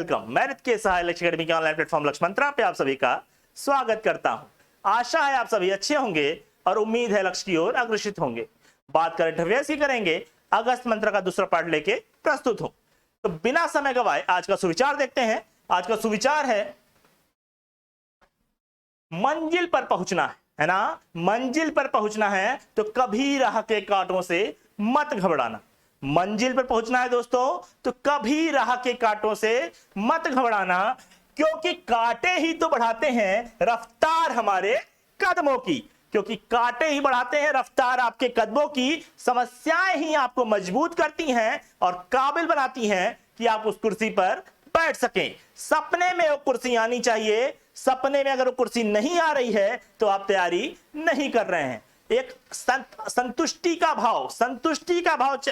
Welcome. मैं रित के सहाय लक्ष्य अकेडमी के ऑनलाइन प्लेटफॉर्म लक्ष्य मंत्रा पे आप सभी का स्वागत करता हूं। आशा है आप सभी अच्छे होंगे और उम्मीद है लक्ष्य की ओर अग्रसित होंगे। बात करंट अफेयर्स की करेंगे, अगस्त मंत्र का दूसरा पार्ट लेके प्रस्तुत हूं। तो बिना समय गवाए आज का सुविचार देखते हैं। आज का सुविचार है मंजिल पर पहुंचना है ना। मंजिल पर पहुंचना है तो कभी राह के कांटों से मत घबराना। मंजिल पर पहुंचना है दोस्तों तो कभी राह के कांटों से मत घबराना, क्योंकि कांटे ही तो बढ़ाते हैं रफ्तार हमारे कदमों की। क्योंकि कांटे ही बढ़ाते हैं रफ्तार आपके कदमों की। समस्याएं ही आपको मजबूत करती हैं और काबिल बनाती हैं कि आप उस कुर्सी पर बैठ सकें। सपने में वो कुर्सी आनी चाहिए। सपने में अगर वो कुर्सी नहीं आ रही है तो आप तैयारी नहीं कर रहे हैं। एक संतुष्टि का भाव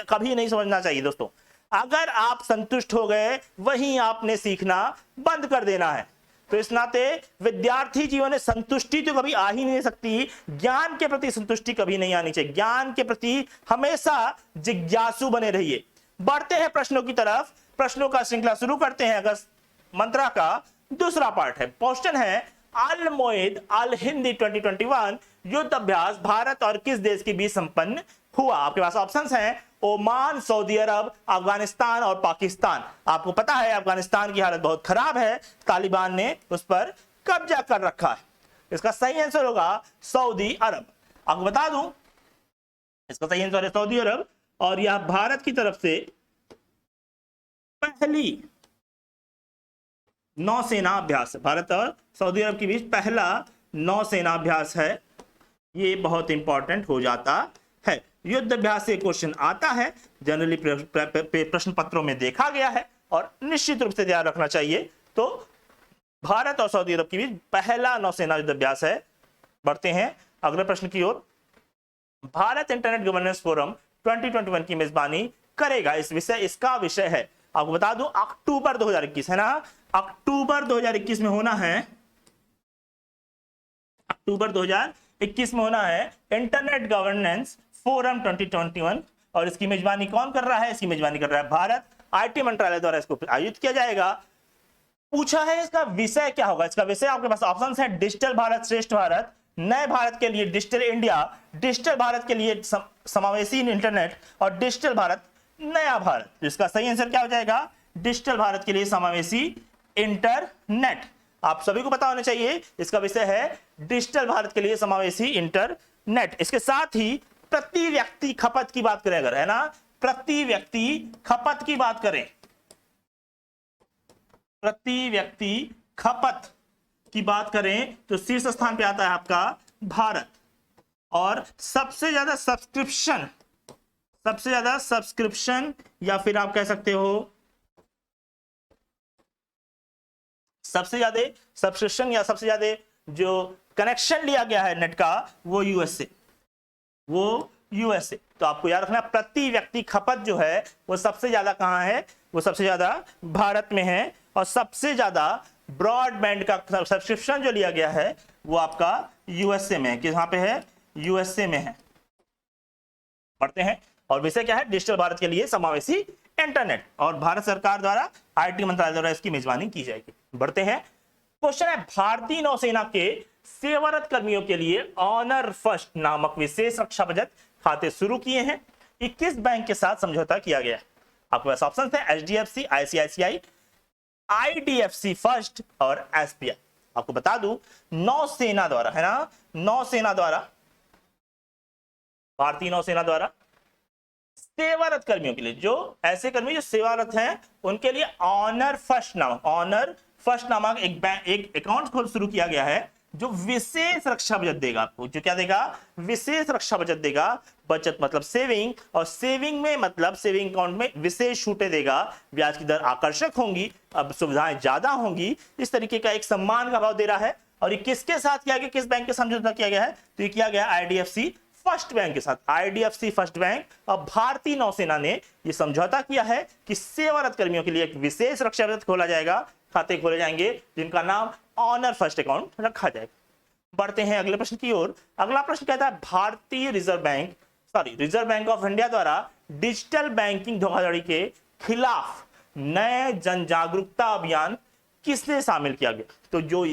कभी नहीं समझना चाहिए दोस्तों। अगर आप संतुष्ट हो गए वहीं आपने सीखना बंद कर देना है। तो इस नाते विद्यार्थी जीवन में संतुष्टि तो कभी आ ही नहीं सकती। ज्ञान के प्रति संतुष्टि कभी नहीं आनी चाहिए। ज्ञान के प्रति हमेशा जिज्ञासु बने रहिए। बढ़ते हैं प्रश्नों की तरफ। प्रश्नों का श्रृंखला शुरू करते हैं। अगस्त मंत्रा का दूसरा पार्ट है। क्वेश्चन है अल मोइद अल हिंदी 2021 युद्ध अभ्यास भारत और किस देश के बीच संपन्न हुआ। आपके पास ऑप्शंस हैं ओमान, सऊदी अरब, अफगानिस्तान और पाकिस्तान। आपको पता है अफगानिस्तान की हालत बहुत खराब है, तालिबान ने उस पर कब्जा कर रखा है। इसका सही आंसर होगा सऊदी अरब। आपको बता दूं इसका सही आंसर है सऊदी अरब और यह भारत की तरफ से पहली नौसेना अभ्यास है। भारत और सऊदी अरब के बीच पहला नौसेना अभ्यास है। ये बहुत इंपॉर्टेंट हो जाता है। युद्ध अभ्यास से क्वेश्चन आता है, जनरली प्रश्न पत्रों में देखा गया है और निश्चित रूप से ध्यान रखना चाहिए। तो भारत और सऊदी अरब के बीच पहला नौसेना युद्ध अभ्यास है। बढ़ते हैं अगले प्रश्न की ओर। भारत इंटरनेट गवर्नेंस फोरम 2021 की मेजबानी करेगा। इसका विषय है, आपको बता दूं, अक्टूबर 2021 है ना। अक्टूबर 2021 में होना है। अक्टूबर 2021 में होना है इंटरनेट गवर्नेंस फोरम 2021 और इसकी मेजबानी कौन कर रहा है? इसकी मेजबानी कर रहा है भारत। आईटी मंत्रालय द्वारा इसको आयोजित किया जाएगा। पूछा है इसका विषय क्या होगा। इसका विषय आपके पास ऑप्शंस है डिजिटल भारत, श्रेष्ठ भारत, नए भारत के लिए डिजिटल इंडिया, डिजिटल भारत के लिए समावेशी इंटरनेट और डिजिटल भारत नया भारत। इसका सही आंसर क्या हो जाएगा? डिजिटल भारत के लिए समावेशी इंटरनेट। आप सभी को पता होना चाहिए इसका विषय है डिजिटल भारत के लिए समावेशी इंटरनेट। इसके साथ ही प्रति व्यक्ति खपत की बात करें अगर, है ना, प्रति व्यक्ति खपत की बात करें, प्रति व्यक्ति खपत की बात करें तो शीर्ष स्थान पे आता है आपका भारत। और सबसे ज्यादा सब्सक्रिप्शन या फिर आप कह सकते हो सबसे ज्यादा सब्सक्रिप्शन या सबसे ज्यादा जो कनेक्शन लिया गया है नेट का वो यूएसए। तो आपको याद रखना प्रति व्यक्ति खपत जो है वो सबसे ज्यादा कहां है? वो सबसे ज्यादा भारत में है। और सबसे ज्यादा ब्रॉडबैंड का सब्सक्रिप्शन जो लिया गया है वो आपका यूएसए में है। कहां पे है? यूएसए में है। पढ़ते हैं और विषय क्या है? डिजिटल भारत के लिए समावेशी इंटरनेट और भारत सरकार द्वारा आईटी मंत्रालय द्वारा इसकी मेजबानी की जाएगी। बढ़ते हैं। क्वेश्चन है भारतीय नौसेना के सेवारत कर्मियों के लिए ऑनर फर्स्ट नामक विशेष रक्षा बचत खाते शुरू किए हैं। ये किस बैंक के साथ समझौता किया गया है? आपके पास ऑप्शन है एचडीएफसी, आईसीआईसीआई, आईडीएफसी फर्स्ट और एसबीआई। आपको बता दूं नौसेना द्वारा, है ना, नौसेना द्वारा, भारतीय नौसेना द्वारा सेवारत कर्मियों के लिए, जो ऐसे कर्मी जो सेवारत हैं उनके लिए ऑनर फर्स्ट नामक एक अकाउंट खोल शुरू किया गया है जो विशेष रक्षा बचत देगा आपको। जो क्या देगा? विशेष रक्षा बचत देगा। बचत मतलब सेविंग, और सेविंग में मतलब सेविंग अकाउंट में विशेष छूटें देगा। ब्याज की दर आकर्षक होंगी, अब सुविधाएं ज्यादा होंगी। इस तरीके का एक सम्मान का भाव दे रहा है। और ये किसके साथ किया गया? किस बैंक के समझौता किया गया है? तो ये किया गया आईडीएफसी फर्स्ट बैंक के साथ। आईडीएफसी फर्स्ट बैंक और भारतीय नौसेना ने यह समझौता किया है कि सेवारत कर्मियों के लिए एक विशेष रक्षा बचत खोला जाएगा, खाते खोले जाएंगे जिनका नाम ऑनर फर्स्ट अकाउंट रखा जाएगा। बढ़ते हैं अगले प्रश्न की ओर। अगला प्रश्न कहता है भारतीय रिजर्व बैंक ऑफ इंडिया द्वारा डिजिटल बैंकिंग धोखाधड़ी के खिलाफ नए जन जागरूकता अभियान किसने शामिल किया गया? तो जो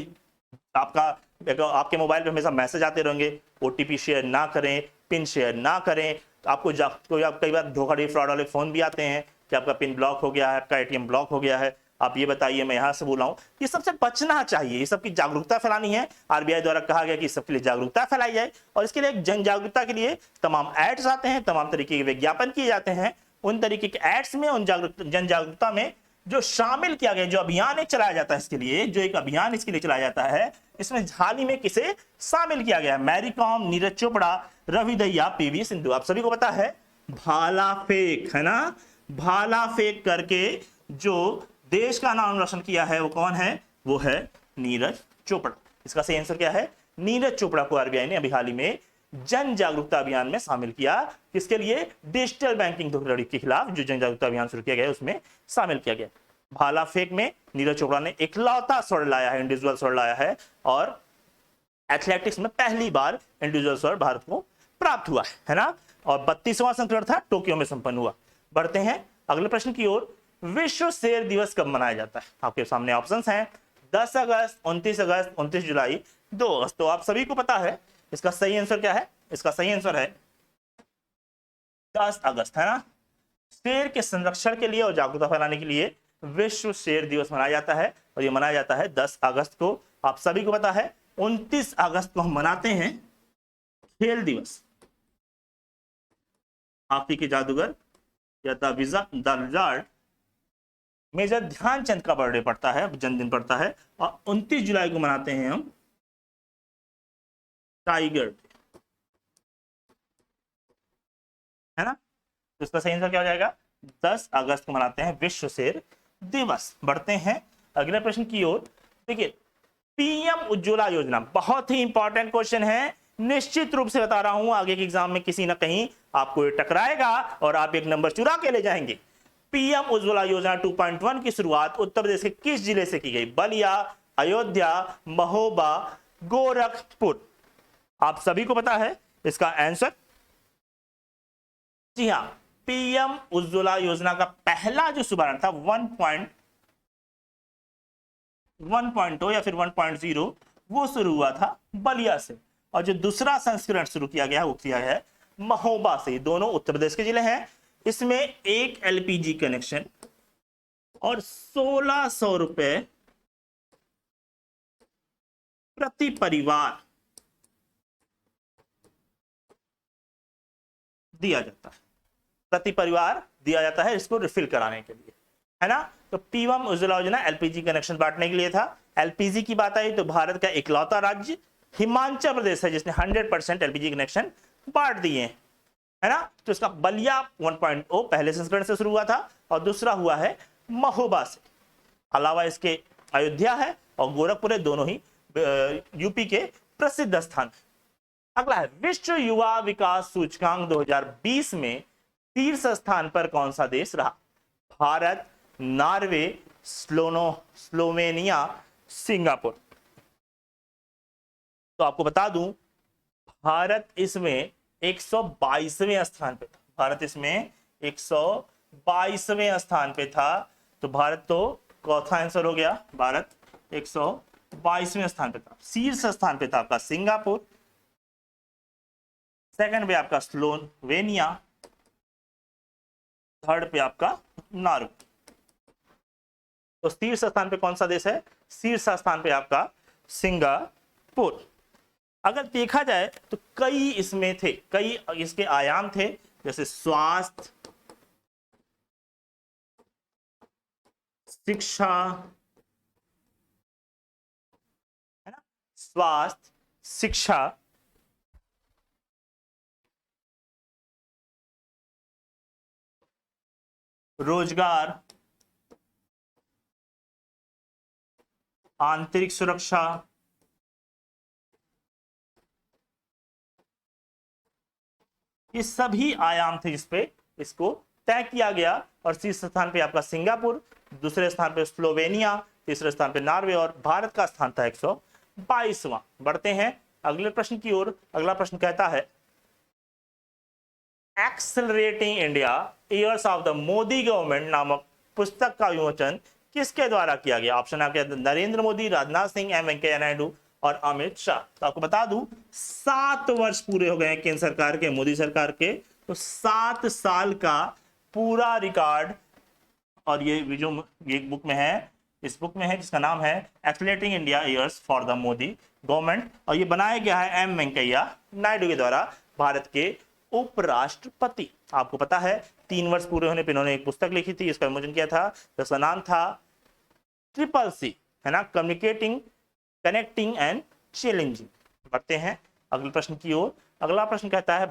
आपके मोबाइल पे हमेशा मैसेज आते रहेंगे, ओटीपी शेयर ना करें, पिन शेयर ना करें, तो आपको कई बार धोखाधड़ी फ्रॉड वाले फोन भी आते हैं कि आपका पिन ब्लॉक हो गया है, आपका एटीएम ब्लॉक हो गया है, आप ये बताइए, मैं यहां से बोला हूं। ये सबसे बचना चाहिए, ये सबकी जागरूकता फैलानी है। आरबीआई द्वारा कहा गया कि सबके लिए जागरूकता फैलाई जाए, और इसके लिए जन जागरूकता के लिए तमाम एड्स आते हैं, तमाम तरीके के विज्ञापन किए जाते हैं। उन तरीके के एड्स में, उन जन जागरूकता में जो शामिल किया गया, जो अभियान एक चलाया जाता है इसके लिए, जो एक अभियान इसके लिए चलाया जाता है, इसमें हाल ही में किसे शामिल किया गया है? मैरी कॉम, नीरज चोपड़ा, रवि दहिया, पीवी सिंधु। आप सभी को पता है भाला फेंक, है ना? भाला फेंक करके जो देश का नाम रोशन किया है वो कौन है? वो है नीरज चोपड़ा। इसका सही आंसर क्या है? नीरज चोपड़ा को आरबीआई ने अभी हाल ही में जन जागरूकता अभियान में शामिल किया। किसके लिए? डिजिटल बैंकिंग धोखाधड़ी के खिलाफ जो जन जागरूकता अभियान शुरू किया गया उसमें शामिल किया गया। भाला फेंक में नीरज चोपड़ा ने इकलौता स्वर्ण लाया है, इंडिविजुअल स्वर्ण लाया है, और एथलेटिक्स में पहली बार इंडिविजुअल स्वर्ण भारत को प्राप्त हुआ है ना? और 32वां संस्करण था, टोक्यो में संपन्न हुआ। बढ़ते हैं अगले प्रश्न की ओर। विश्व शेर दिवस कब मनाया जाता है? आपके सामने ऑप्शंस हैं 10 अगस्त, 29 अगस्त, 29 जुलाई, 2 अगस्त। तो आप सभी को पता है इसका सही आंसर क्या है? इसका सही आंसर है 10 अगस्त, है ना? शेर के संरक्षण के लिए और जागरूकता फैलाने के लिए विश्व शेर दिवस मनाया जाता है, और ये मनाया जाता है 10 अगस्त को। आप सभी को पता है 29 अगस्त को हम मनाते हैं खेल दिवस। हॉकी के जादूगर या द विजार्ड मेजर ध्यानचंद का बर्थडे पड़ता है, जन्मदिन पड़ता है, और 29 जुलाई को मनाते हैं हम टाइगर, है ना? तो इसका सही आंसर क्या हो जाएगा? 10 अगस्त को मनाते हैं विश्व शेर दिवस। बढ़ते हैं अगले प्रश्न की ओर। देखिए, पीएम उज्ज्वला योजना बहुत ही इंपॉर्टेंट क्वेश्चन है। निश्चित रूप से बता रहा हूं, आगे के एग्जाम में किसी ना कहीं आपको ये टकराएगा और आप एक नंबर चुरा के ले जाएंगे। पीएम उज्ज्वला योजना 2.1 की शुरुआत उत्तर प्रदेश के किस जिले से की गई? बलिया, अयोध्या, महोबा, गोरखपुर। आप सभी को पता है इसका आंसर? जी हां, पीएम उज्ज्वला योजना का पहला जो शुभारंभ था 1.0 या फिर 1.0 वो शुरू हुआ था बलिया से, और जो दूसरा संस्करण शुरू किया गया वो किया है महोबा से। दोनों उत्तर प्रदेश के जिले हैं। इसमें एक एलपीजी कनेक्शन और 1600 रुपए प्रति परिवार दिया जाता है, प्रति परिवार दिया जाता है इसको रिफिल कराने के लिए, है ना? तो पीएम उज्ज्वला योजना एलपीजी कनेक्शन बांटने के लिए था। एलपीजी की बात आई तो भारत का इकलौता राज्य हिमाचल प्रदेश है जिसने 100% एलपीजी कनेक्शन बांट दिए, है ना? तो इसका बलिया 1.0 पहले संस्करण से शुरू हुआ था, और दूसरा हुआ है महोबा से। अलावा इसके अयोध्या है और गोरखपुर है, दोनों ही यूपी के प्रसिद्ध स्थान। अगला है विश्व युवा विकास सूचकांक 2020 में शीर्ष स्थान पर कौन सा देश रहा? Bharat, Norway, Slovenia, Singapore. तो आपको बता दूं, भारत इसमें 122वें स्थान पे था। भारत इसमें 122वें स्थान पे था। तो भारत तो चौथा आंसर हो गया, भारत 122वें स्थान पे था। शीर्ष स्थान पे था आपका सिंगापुर, सेकंड पे आपका स्लोवेनिया, थर्ड पे आपका नॉर्वे। तो शीर्ष स्थान पे कौन सा देश है? शीर्ष स्थान पे आपका सिंगापुर। अगर देखा जाए तो कई इसमें थे, कई इसके आयाम थे, जैसे स्वास्थ्य, शिक्षा, है ना? स्वास्थ्य, शिक्षा, रोजगार, आंतरिक सुरक्षा, ये सभी आयाम थे जिसपे इसको तय किया गया। और शीर्ष स्थान पे आपका सिंगापुर, दूसरे स्थान पे स्लोवेनिया, तीसरे स्थान पे नॉर्वे, और भारत का स्थान था 122वां। बढ़ते हैं अगले प्रश्न की ओर। अगला प्रश्न कहता है accelerating India years of the Modi government नामक पुस्तक का विमोचन किसके द्वारा किया गया? ऑप्शन आपके नरेंद्र मोदी, राजनाथ सिंह, एम वेंकैया नायडू और अमित शाह। तो आपको बता दूं 7 वर्ष पूरे हो गए हैं केंद्र सरकार के, मोदी सरकार के, तो 7 साल का पूरा रिकॉर्ड। और ये जो ये बुक में है, इस बुक में है जिसका नाम है accelerating India years for the Modi government, और ये बनाया गया है एम वेंकैया नायडू के द्वारा, भारत के उपराष्ट्रपति। आपको पता है 3 वर्ष पूरे होने पर इन्होंने एक पुस्तक लिखी थी, इसका विमोचन किया था, जिसका नाम था CCC, है ना, कम्युनिकेटिंग, कनेक्टिंग एंड चैलेंजिंग। बढ़ते हैं अगले प्रश्न की ओर। अगला प्रश्न कहता है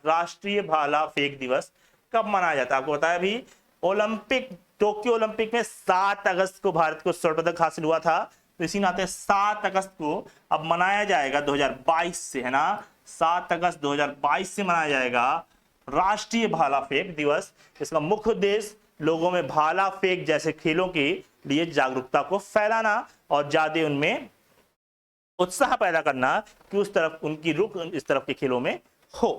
राष्ट्रीय भाला फेंक दिवस कब मनाया जाता है? आपको बताया अभी ओलंपिक, टोक्यो ओलंपिक में 7 अगस्त को भारत को स्वर्ण पदक हासिल हुआ था, तो इसी नाते 7 अगस्त को अब मनाया जाएगा 2022 से, है ना, 7 अगस्त 2022 से मनाया जाएगा राष्ट्रीय भाला फेंक दिवस। इसका मुख्य उद्देश्य लोगों में भाला फेंक जैसे खेलों के लिए जागरूकता को फैलाना और ज्यादा उनमें उत्साह पैदा करना कि उस तरफ उनकी रुख इस तरफ के खेलों में हो।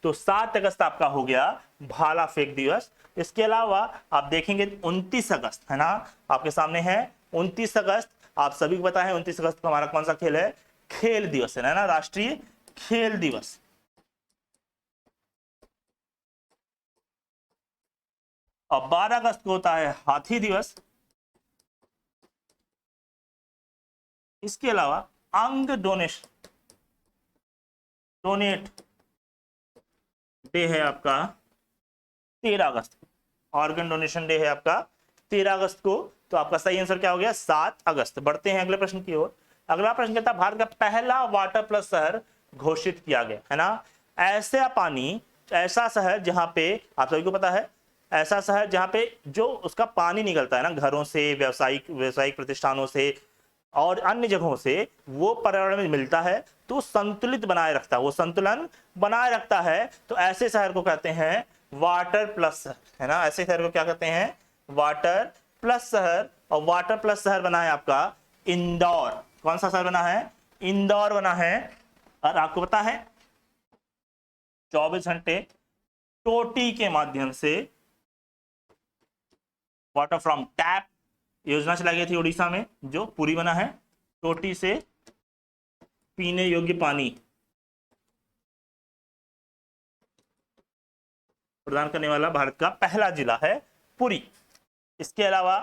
तो 7 अगस्त आपका हो गया भाला फेंक दिवस। इसके अलावा आप देखेंगे 29 अगस्त, है ना, आपके सामने है 29 अगस्त। आप सभी को पता है 29 अगस्त को हमारा कौन सा खेल है? खेल दिवस, है ना, राष्ट्रीय खेल दिवस। और 12 अगस्त को होता है हाथी दिवस। इसके अलावा अंग डोनेट डे है आपका 13 अगस्त को, ऑर्गन डोनेशन डे है आपका 13 अगस्त को। तो आपका सही आंसर क्या हो गया? 7 अगस्त। बढ़ते हैं अगले प्रश्न की ओर। अगला प्रश्न कहता है भारत का पहला वाटर प्लस शहर घोषित किया गया, है ना, ऐसा पानी, ऐसा शहर जहां पे आप सभी को पता है, ऐसा शहर जहां पे जो उसका पानी निकलता है ना, घरों से, व्यावसायिक प्रतिष्ठानों से और अन्य जगहों से, वो पर्यावरण में मिलता है तो संतुलित बनाए रखता है, वो संतुलन बनाए रखता है। तो ऐसे शहर को कहते हैं वाटर प्लस शहर, है ना, ऐसे शहर को क्या कहते हैं? वाटर प्लस शहर। और वाटर प्लस शहर बना है आपका इंदौर। कौन सा शहर बना है? इंदौर बना है। और आपको पता है 24 घंटे टोटी के माध्यम से, वाटर फ्रॉम टैप योजना चलाई गई थी उड़ीसा में, जो पूरी बना है, टोटी से पीने योग्य पानी प्रदान करने वाला भारत का पहला जिला है पुरी। इसके अलावा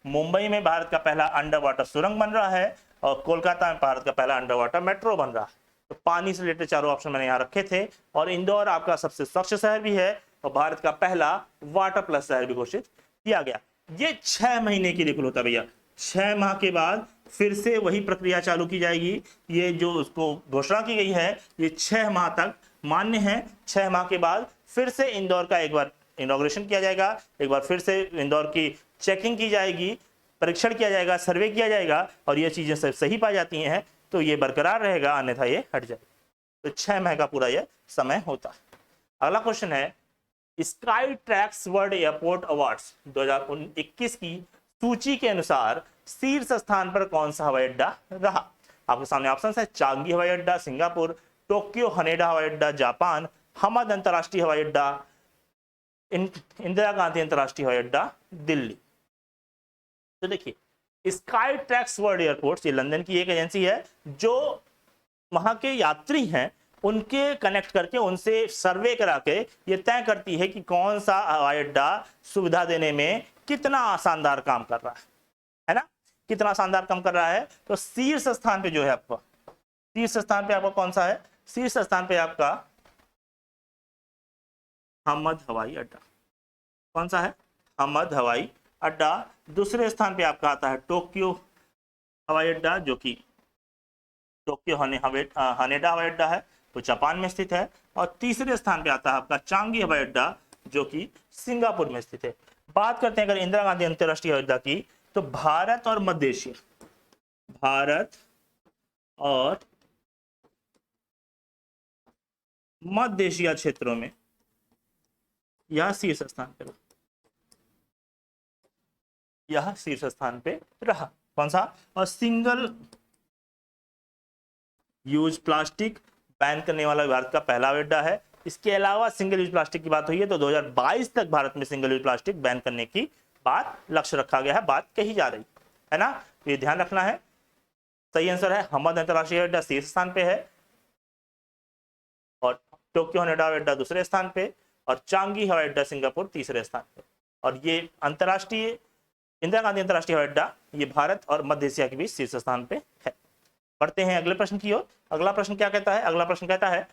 मुंबई में भारत का पहला अंडर वाटर सुरंग बन रहा है और कोलकाता में भारत का पहला अंडर वाटर मेट्रो बन रहा है। तो पानी से रिलेटेड चारों ऑप्शन मैंने यहाँ रखे थे। और इंदौर आपका सबसे स्वच्छ शहर भी है और भारत का पहला वाटर प्लस शहर भी घोषित किया गया। ये 6 महीने के लिए खुल होता है भैया। 6 माह के बाद फिर से वही प्रक्रिया चालू की जाएगी। ये जो उसको घोषणा की गई है ये 6 माह तक मान्य है। 6 माह के बाद फिर से इंदौर का एक बार इनॉग्रेशन किया जाएगा, एक बार फिर से इंदौर की चेकिंग की जाएगी, परीक्षण किया जाएगा, सर्वे किया जाएगा और ये चीजें सब सही पाई जाती हैं तो ये बरकरार रहेगा, अन्यथा ये हट जाएगा। तो 6 माह का पूरा ये समय होता है। अगला क्वेश्चन है sky tracks world airport awards 2021 की सूची के अनुसार शीर्ष स्थान पर कौन सा हवाई अड्डा रहा? आपके सामने ऑप्शन है चांगी हवाई अड्डा सिंगापुर, टोक्यो हनेडा हवाई अड्डा जापान, हमद अंतरराष्ट्रीय हवाई अड्डा, इंदिरा गांधी अंतरराष्ट्रीय हवाई अड्डा दिल्ली। तो देखिए स्काई ट्रैक्स वर्ल्ड एयरपोर्ट ये लंदन की एक एजेंसी है जो वहां के यात्री हैं उनके कनेक्ट करके उनसे सर्वे करा के ये तय करती है कि कौन सा हवाई अड्डा सुविधा देने में कितना शानदार काम कर रहा है ना, कितना शानदार काम कर रहा है। तो शीर्ष स्थान पे जो है आपका, शीर्ष स्थान पे आपका कौन सा है? शीर्ष स्थान पे आपका हमद हवाई अड्डा। कौन सा है? हमद हवाई अड्डा। दूसरे स्थान पे आपका आता है टोक्यो हवाई अड्डा जो कि टोक्यो हनेडा हवाई अड्डा है, तो जापान में स्थित है। और तीसरे स्थान पे आता है आपका चांगी हवाई अड्डा जो कि सिंगापुर में स्थित है। बात करते हैं अगर इंदिरा गांधी अंतरराष्ट्रीय हवाई अड्डा की, तो भारत और मध्य एशिया, भारत और मध्य एशिया क्षेत्रों में यह शीर्ष स्थान पे रहा, यह शीर्ष स्थान पे रहा। कौन सा? और सिंगल यूज प्लास्टिक बैन करने वाला भारत का पहला हवाई अड्डा है। इसके अलावा सिंगल यूज प्लास्टिक की बात हुई है तो 2022 तक भारत में सिंगल यूज प्लास्टिक बैन करने की बात लक्ष्य रखा गया है, बात कही जा रही है ना, तो ये ध्यान रखना है। सही आंसर है हमद अंतरराष्ट्रीय हवाई अड्डा शीर्ष स्थान पे है और टोक्यो हवाई अड्डा दूसरे स्थान पे और चांगी हवाई अड्डा सिंगापुर तीसरे स्थान पे। और ये अंतरराष्ट्रीय इंदिरा गांधी अंतरराष्ट्रीय हवाई अड्डा ये भारत और मध्य एशिया के बीच शीर्ष स्थान पे है। बढ़ते हैं अगले प्रश्न की ओर। अगला प्रश्न क्या कहता है? अगला प्रश्न कहता है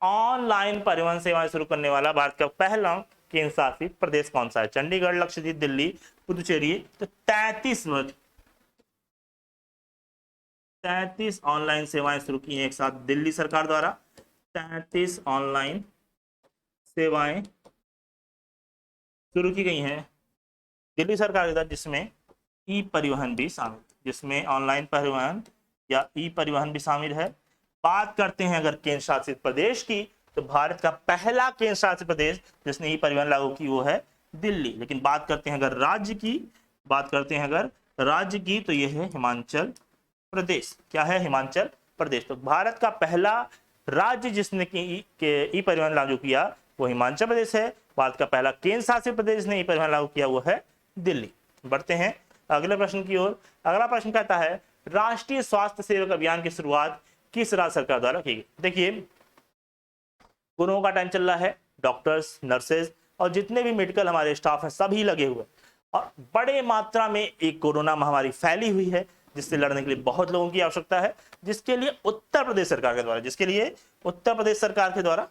ऑनलाइन परिवहन सेवाएं शुरू करने वाला भारत का पहला केंद्र शासित प्रदेश कौन सा है? चंडीगढ़, लक्षद्वीप, दिल्ली, पुदुचेरी। तो 33 ऑनलाइन सेवाएं शुरू की हैं एक साथ दिल्ली सरकार द्वारा। 33 ऑनलाइन सेवाएं शुरू की गई हैं दिल्ली सरकार के द्वारा, जिसमें ई परिवहन भी शामिल, जिसमें ऑनलाइन परिवहन या ई परिवहन भी शामिल है। बात करते हैं अगर केंद्र शासित प्रदेश की, तो भारत का पहला केंद्र शासित प्रदेश जिसने ई परिवहन लागू की वो है दिल्ली। लेकिन बात करते हैं अगर राज्य की, तो यह है हिमाचल प्रदेश। क्या है? हिमाचल प्रदेश। तो भारत का पहला राज्य जिसने ई परिवहन लागू किया वो हिमाचल प्रदेश है। भारत का पहला केंद्र शासित प्रदेश जिसने ई परिवहन लागू किया वो है दिल्ली। बढ़ते हैं अगले प्रश्न की ओर। अगला प्रश्न कहता है राष्ट्रीय स्वास्थ्य सेवक अभियान की शुरुआत किस राज्य सरकार द्वारा की गई? देखिए कोरोना का टाइम चल रहा है, डॉक्टर्स, नर्सेज और जितने भी मेडिकल हमारे स्टाफ हैं सभी लगे हुए और बड़े मात्रा में एक कोरोना महामारी फैली हुई है जिससे लड़ने के लिए बहुत लोगों की आवश्यकता है, जिसके लिए उत्तर प्रदेश सरकार के द्वारा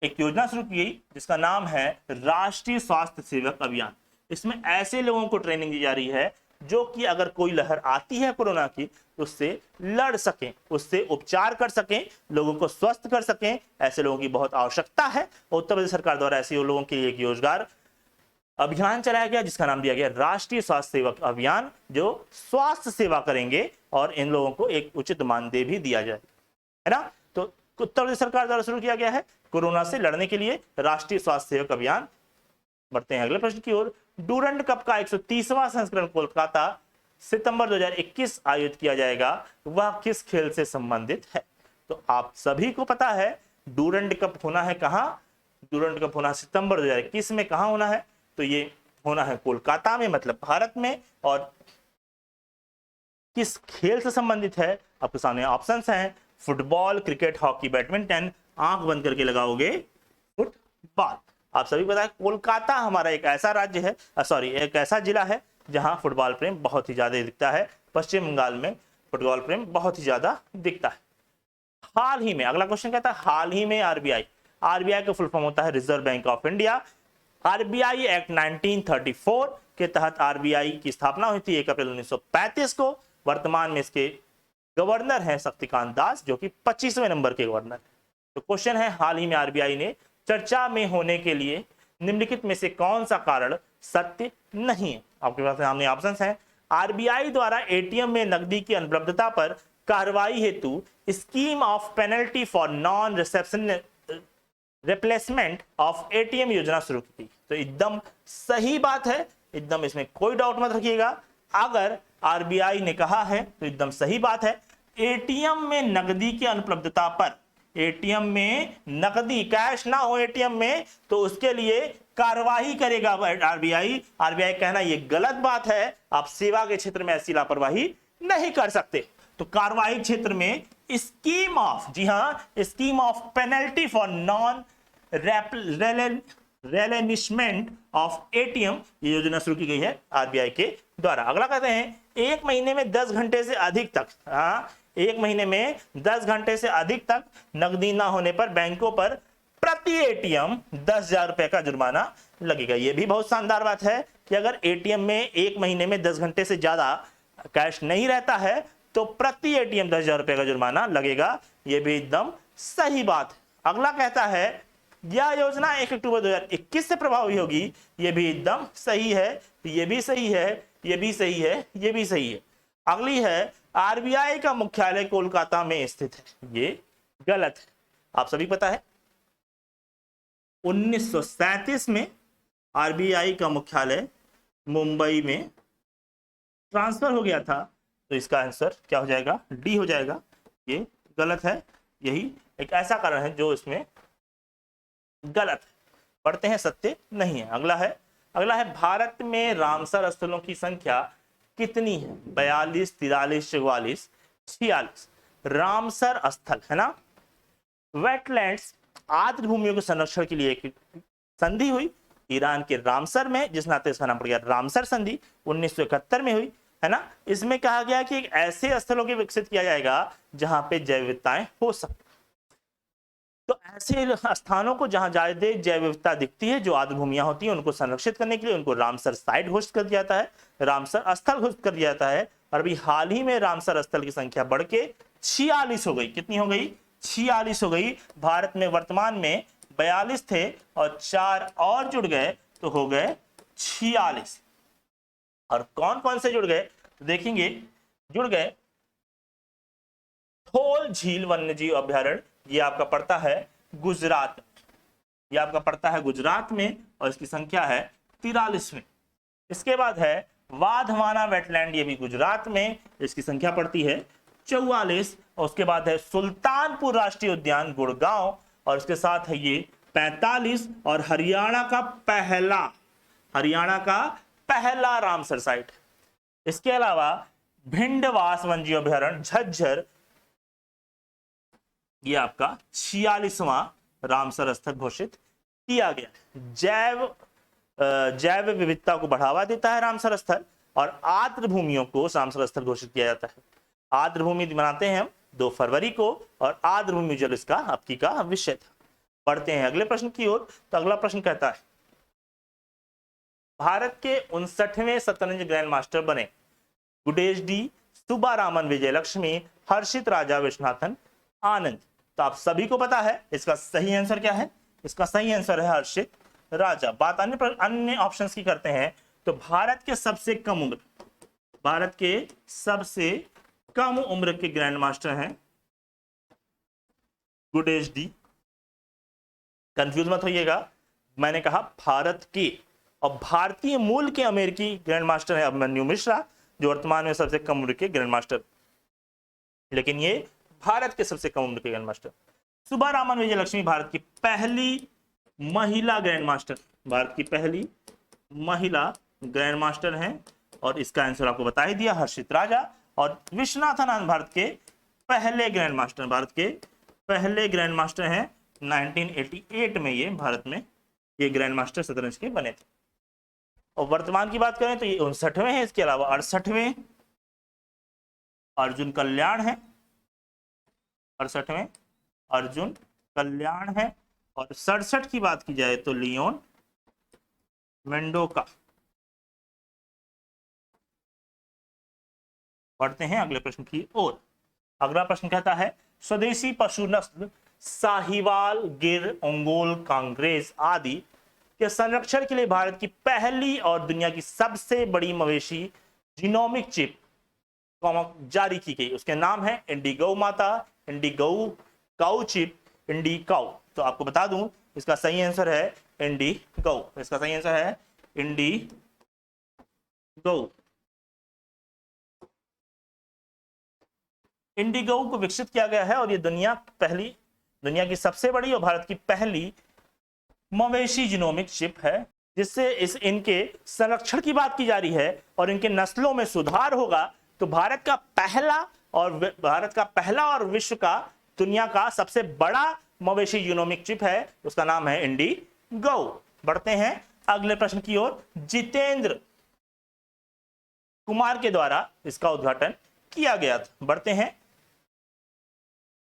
एक योजना शुरू की गई जिसका नाम है राष्ट्रीय स्वास्थ्य सेवक अभियान। इसमें ऐसे लोगों को ट्रेनिंग दी जा रही है जो कि अगर कोई लहर आती है कोरोना की तो उससे लड़ सकें, उससे उपचार कर सकें, लोगों को स्वस्थ कर सकें। ऐसे लोगों की बहुत आवश्यकता है। उत्तर प्रदेश सरकार द्वारा ऐसे लोगों के लिए एक रोजगार अभियान चलाया गया जिसका नाम दिया गया राष्ट्रीय स्वास्थ्य सेवक अभियान, जो स्वास्थ्य सेवा करेंगे और इन लोगों को एक उचित मानदेय भी दिया जाए, है ना। तो उत्तर प्रदेश सरकार द्वारा शुरू किया गया है कोरोना से लड़ने के लिए राष्ट्रीय स्वास्थ्य सेवक अभियान। बढ़ते हैं अगले प्रश्न की ओर। डूरंड कप का 130वां संस्करण कोलकाता सितंबर 2021 आयोजित किया जाएगा, वह किस खेल से संबंधित है? तो आप सभी को पता है डूरंड कप होना है कहां? डूरंड कप होना सितंबर 2021 में। कहां होना है? तो ये होना है कोलकाता में, मतलब भारत में। और किस खेल से संबंधित है? आपके सामने ऑप्शंस हैं फुटबॉल, क्रिकेट, हॉकी, बैडमिंटन। आंख बंद करके लगाओगे फुटबॉल। आप सभी पता है कोलकाता हमारा एक ऐसा राज्य है, एक ऐसा जिला है जहां फुटबॉल प्रेम बहुत ही ज्यादा दिखता है। पश्चिम बंगाल में फुटबॉल प्रेम बहुत ही ज्यादा दिखता है। हाल ही में, अगला क्वेश्चन कहता है हाल ही में आरबीआई का फुल फॉर्म होता है reserve bank of India. RBI act 1934 के तहत आरबीआई की स्थापना हुई थी 1 अप्रैल 1935 को। वर्तमान में इसके गवर्नर हैं शक्तिकांत दास, जो कि 25वें नंबर के गवर्नर। तो क्वेश्चन है हाल ही में आरबीआई ने चर्चा में होने के लिए निम्नलिखित में से कौन सा कारण सत्य नहीं है? आपके पास सामने ऑप्शंस हैं। आरबीआई द्वारा एटीएम में नकदी की अनुपलब्धता पर कार्रवाई हेतु scheme of penalty for non reception replacement of ATM योजना शुरू की थी। तो एकदम सही बात है, एकदम इसमें कोई डाउट मत रखिएगा। अगर आरबीआई ने कहा है तो एकदम सही बात है। एटीएम में नकदी की अनुपलब्धता पर, एटीएम में नकदी कैश ना हो एटीएम में, तो उसके लिए कार्रवाई करेगा आरबीआई। आरबीआई कहना यह गलत बात है, आप सेवा के क्षेत्र में ऐसी लापरवाही नहीं कर सकते। तो कार्रवाई क्षेत्र में स्कीम ऑफ, जी हां, scheme of penalty for non replenishment of ATM ये योजना शुरू की गई है आरबीआई के द्वारा। अगला कहते हैं 1 महीने में 10 घंटे से अधिक तक, 1 महीने में 10 घंटे से अधिक तक नकदी ना होने पर बैंकों पर प्रति एटीएम 10,000 रुपए का जुर्माना लगेगा। यह भी बहुत शानदार बात है कि अगर एटीएम में 1 महीने में 10 घंटे से ज्यादा कैश नहीं रहता है तो प्रति एटीएम 10,000 रुपए का जुर्माना लगेगा। यह भी एकदम सही बात है। अगला कहता है यह योजना 1 अक्टूबर 2021 से प्रभावी होगी। यह भी एकदम सही है, यह भी सही है, यह भी सही है, यह भी सही है। अगली है आरबीआई का मुख्यालय कोलकाता में स्थित है। ये गलत है। आप सभी पता है 1937 में आरबीआई का मुख्यालय मुंबई में ट्रांसफर हो गया था। तो इसका आंसर क्या हो जाएगा? डी हो जाएगा। ये गलत है। यही एक ऐसा कारण है जो इसमें गलत है। पढ़ते हैं सत्य नहीं है। अगला है अगला है भारत में रामसर स्थलों की संख्या कितनी है? 42, 43, 44, 46 रामसर स्थल है ना। वेटलैंड्स आर्द्र भूमियों के संरक्षण के लिए एक संधि हुई ईरान के रामसर में, जिस नाते इसका नाम पड़ गया रामसर संधि, 1971 में हुई है ना। इसमें कहा गया कि एक ऐसे स्थलों को विकसित किया जाएगा जहां पे जैव विविधताएं हो सकती। तो ऐसे स्थानों को जहां ज्यादा जैव विविधता दिखती है, जो आर्द्र भूमियां होती हैं, उनको संरक्षित करने के लिए उनको रामसर साइट घोषित कर दिया जाता है, रामसर स्थल घोषित कर दिया जाता है। और अभी हाल ही में रामसर स्थल की संख्या बढ़ के 46 हो गई। कितनी हो गई? 46 हो गई। भारत में वर्तमान में 42 थे और 4 और जुड़ गए तो हो गए 46। और कौन कौन से जुड़ गए तो देखेंगे। जुड़ गए थोल झील वन्यजीव अभ्यारण्य, ये आपका पड़ता है गुजरात, ये आपका पड़ता है गुजरात में और इसकी संख्या है 43 में। इसके बाद है वाधवाना वेटलैंड, ये भी गुजरात में, इसकी संख्या पड़ती है 44। और उसके बाद है सुल्तानपुर राष्ट्रीय उद्यान गुड़गांव और इसके साथ है ये 45। और हरियाणा का पहला रामसर साइट। इसके अलावा भिंडवास वन्यजीव अभ्यारण्य झज्जर, ये आपका 46वां रामसर स्थल घोषित किया गया। जैव विविधता को बढ़ावा देता है रामसर स्थल और आर्द्र भूमियों को रामसर स्थल घोषित किया जाता है। आर्द्र भूमि मनाते हैं हम 2 फरवरी को और आर्द्र भूमि जल इसका आपकी का विषय था। पढ़ते हैं अगले प्रश्न की ओर। तो अगला प्रश्न कहता है भारत के 59वें शतरंज ग्रैंड मास्टर बने गुडेश डी, सुब्बारामन विजयलक्ष्मी, हर्षित राजा विश्वनाथन आनंद। तो आप सभी को पता है इसका सही आंसर क्या है? इसका सही आंसर है हर्षित राजा। बात अन्य ऑप्शंस की करते हैं तो भारत के सबसे कम उम्र के ग्रैंड मास्टर हैं गुडेश डी। कंफ्यूज मत होइएगा, मैंने कहा भारत के, और भारतीय मूल के अमेरिकी ग्रैंड मास्टर है अभिमन्यु मिश्रा, जो वर्तमान में सबसे कम उम्र के ग्रैंड मास्टर, लेकिन ये भारत के सबसे कम उम्र के ग्रैंड मास्टर। सुब्बारामन विजयलक्ष्मी भारत की पहली महिला ग्रैंड मास्टर, भारत की पहली महिला ग्रैंड मास्टर हैं और इसका आंसर आपको बता ही दिया, हर्षित राजा। और विश्वनाथन आनंद भारत के पहले ग्रैंड मास्टर हैं 1988 में, ये भारत में ये ग्रैंड मास्टर शतरंज के बने थे। और वर्तमान की बात करें तो ये 59वें हैं। इसके अलावा 68वें अर्जुन कल्याण है, 68वें अर्जुन कल्याण है। और 67 की बात की जाए तो लियोन मेंडोका। बढ़ते हैं अगले प्रश्न की ओर। अगला प्रश्न कहता है स्वदेशी पशु नस्ल साहिवाल, गिर, ओंगोल, कांग्रेस आदि के संरक्षण के लिए भारत की पहली और दुनिया की सबसे बड़ी मवेशी जीनोमिक चिप जारी की गई। उसके नाम है इंडिगो माता, इंडिगो काउ चिप, इंडिकाउ। तो आपको बता दूं इसका सही आंसर है इंडिगो। इसका सही आंसर है इंडिगो। इंडिगो को विकसित किया गया है और ये दुनिया की सबसे बड़ी और भारत की पहली मवेशी जीनोमिक चिप है, जिससे इनके संरक्षण की बात की जा रही है और इनके नस्लों में सुधार होगा। तो भारत का पहला और विश्व का दुनिया का सबसे बड़ा मवेशी जीनोमिक चिप है, उसका नाम है इंडिगो। बढ़ते हैं अगले प्रश्न की ओर। जितेंद्र कुमार के द्वारा इसका उद्घाटन किया गया था। बढ़ते हैं।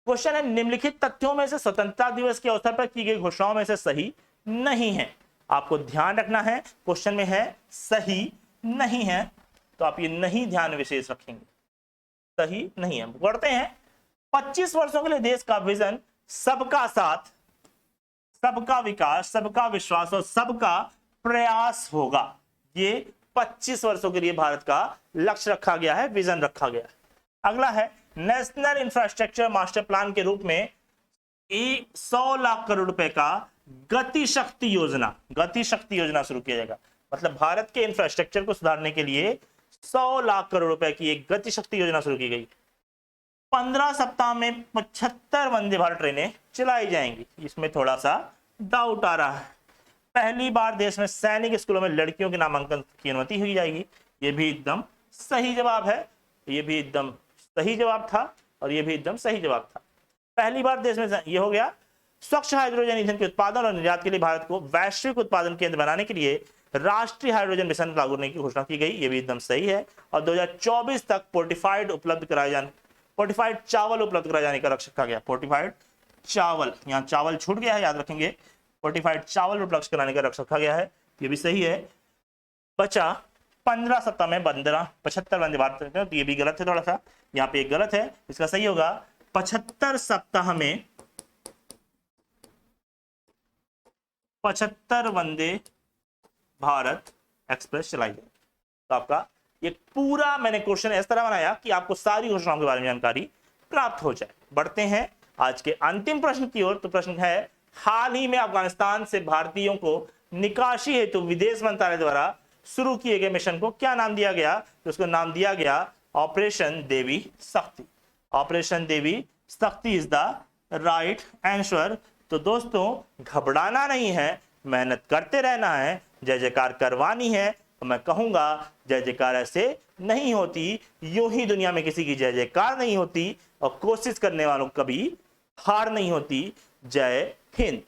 क्वेश्चन है निम्नलिखित तथ्यों में से स्वतंत्रता दिवस के अवसर पर की गई घोषणाओं में से सही नहीं है। आपको ध्यान रखना है, क्वेश्चन में है सही नहीं है, तो आप ये नहीं ध्यान विशेष रखेंगे, सही नहीं है। बढ़ते हैं। 25 वर्षों के लिए देश का विजन सबका साथ, सबका विकास, सबका विश्वास और सबका प्रयास होगा। ये 25 वर्षों के लिए भारत का लक्ष्य रखा गया है, विजन रखा गया है। अगला है नेशनल इंफ्रास्ट्रक्चर मास्टर प्लान के रूप में 100 लाख करोड़ रुपए का गति शक्ति योजना शुरू किया जाएगा। मतलब भारत के इंफ्रास्ट्रक्चर को सुधारने के लिए 100 लाख करोड़ रुपए की एक गति शक्ति योजना शुरू की गई। 15 सप्ताह में 75 वंदे भारत ट्रेनें चलाई जाएंगी। इसमें थोड़ा सा डाउट आ रहा है। पहली बार देश में सैनिक स्कूलों में लड़कियों के नामांकन की अनुमति हुई जाएगी। ये भी एकदम सही जवाब है, ये भी एकदम सही जवाब था और ये भी एकदम सही जवाब था। पहली बार देश में ये हो गया। स्वच्छ हाइड्रोजन ईंधन के उत्पादन और निर्यात के लिए भारत को वैश्विक उत्पादन केंद्र बनाने के लिए राष्ट्रीय हाइड्रोजन मिशन लागू करने की घोषणा की गई। ये भी एकदम सही है। और 2024 तक फोर्टिफाइड चावल उपलब्ध कराए जाने का लक्ष्य रखा गया। फोर्टिफाइड चावल, यहाँ चावल छूट गया है, याद रखेंगे। फोर्टिफाइड चावल उपलब्ध कराने का लक्ष्य रखा गया है, ये भी सही है। बचा 15 सप्ताह में 75 वंदे भारत, तो ये भी गलत है, थोड़ा सा यहाँ पे एक गलत है, इसका सही होगा 75 सप्ताह में 75 वंदे भारत एक्सप्रेस चलाई जाए। तो आपका ये पूरा मैंने क्वेश्चन इस तरह बनाया कि आपको सारी घोषणाओं के बारे में जानकारी प्राप्त हो जाए। बढ़ते हैं आज के अंतिम प्रश्न की ओर। तो प्रश्न है, हाल ही में अफगानिस्तान से भारतीयों को निकासी हेतु विदेश मंत्रालय द्वारा शुरू किए गए मिशन को क्या नाम दिया गया? तो उसको नाम दिया गया ऑपरेशन देवी शक्ति। ऑपरेशन देवी शक्ति इज द राइट आंसर। तो दोस्तों घबराना नहीं है, मेहनत करते रहना है, जय जयकार करवानी है। तो मैं कहूंगा जय जयकार ऐसे नहीं होती, यूं ही दुनिया में किसी की जय जयकार नहीं होती और कोशिश करने वालों को कभी हार नहीं होती। जय हिंद।